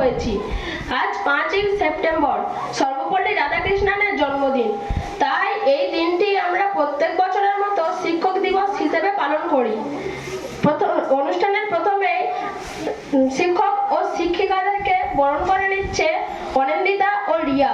হয়েছি। আজ 5ই সেপ্টেম্বর সর্বপল্লী রাধাকৃষ্ণনের জন্মদিন। তাই এই দিনটি আমরা প্রত্যেক বছরের মতো শিক্ষক দিবস হিসেবে পালন করি। অনুষ্ঠানের প্রথমে শিক্ষক ও শিক্ষিকাদেরকে বরণ করে নিচ্ছে অনিন্দিতা ও রিয়া।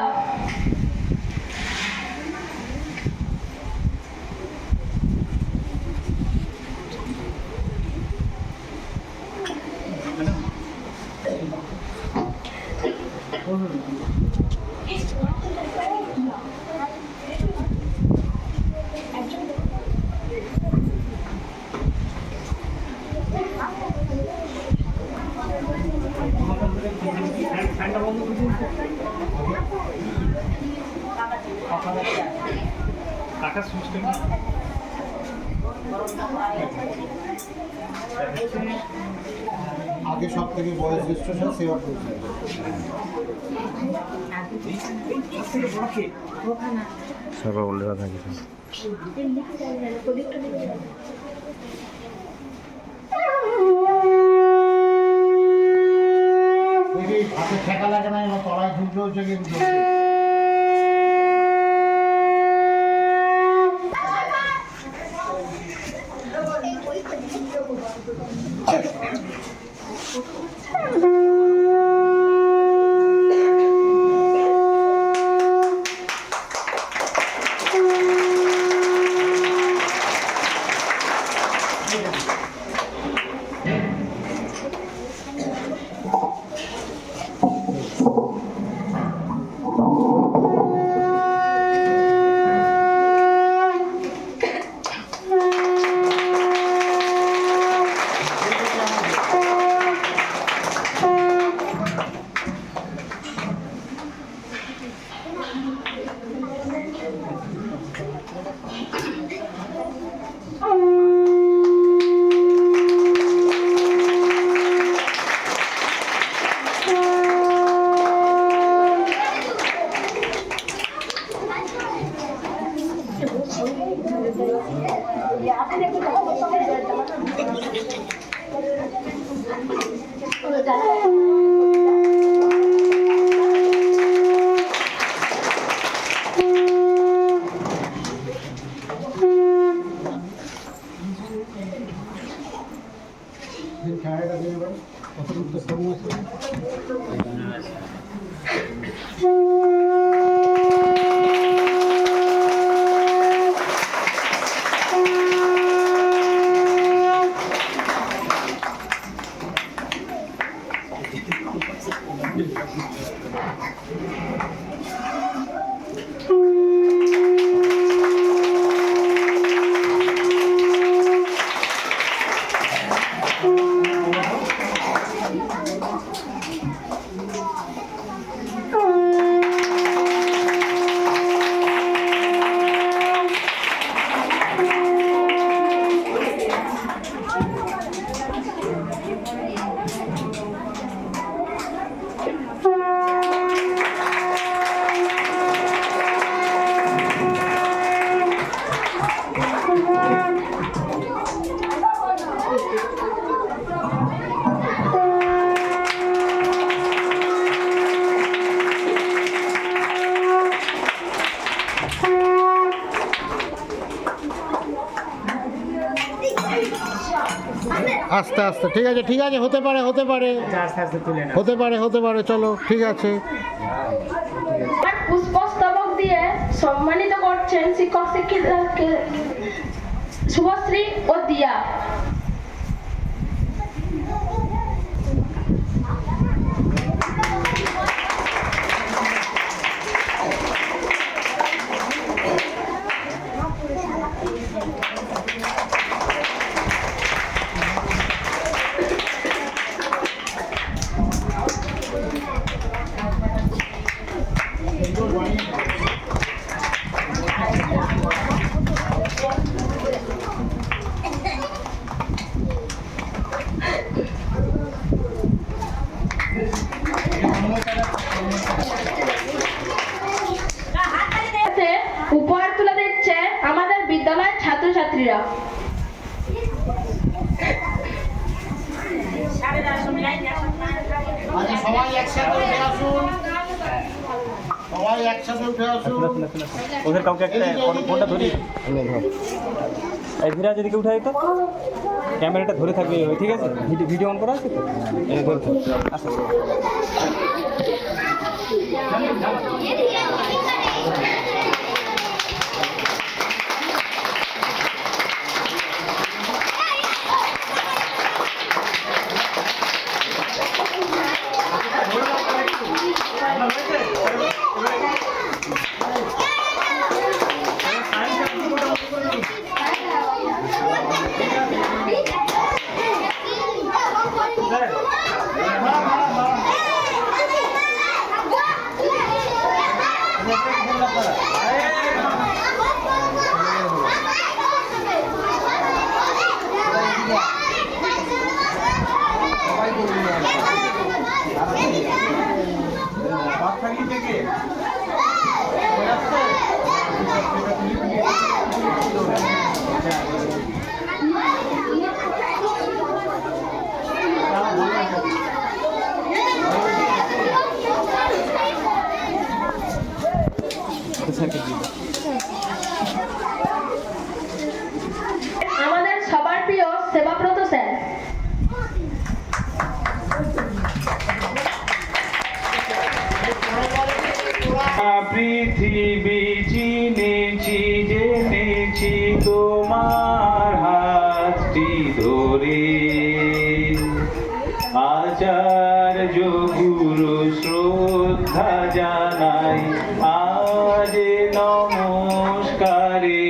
আগে সব থেকে বয়স জ্যেষ্ঠ সেবা করছে। সর্বপল্লী রাধাকৃষ্ণ হাতে ঠেকা লাগে না, তলায় ঝুলতে হচ্ছে কিন্তু। আস্তে আস্তে, ঠিক আছে ঠিক আছে, হতে পারে হতে পারে হতে পারে হতে পারে, চলো ঠিক আছে। পুষ্পস্তবক দিয়ে সম্মানিত করছেন শিক্ষক শিক্ষিকাকে শুভশ্রী ও দিয়া। উপহার তুলে দিচ্ছে আমাদের বিদ্যালয়ের ছাত্রছাত্রীরা। আচ্ছা সবাই একসাথে উঠে আসুন, সবাই একসাথে উঠে আসুন। ওদের কাউকে একটা ফোনটা ধরি এই ধীরে যদি কেউ উঠাই তো ক্যামেরাটা ধরে থাকবে ঠিক আছে ভিডিও অন করা আছে তো এই ধরে আসো আমাদের সবার প্রিয় সেবাব্রত স্যার। পৃথিবী চিনেছি জেনেছি তোমার হাতটি ধরে, আচার্য গুরু শ্রদ্ধা জানাই আজ নমস্কারে।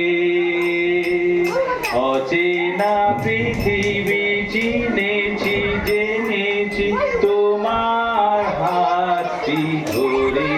অচেনা পৃথিবী চিনেছি জেনেছি তোমার হাতটি ধরে।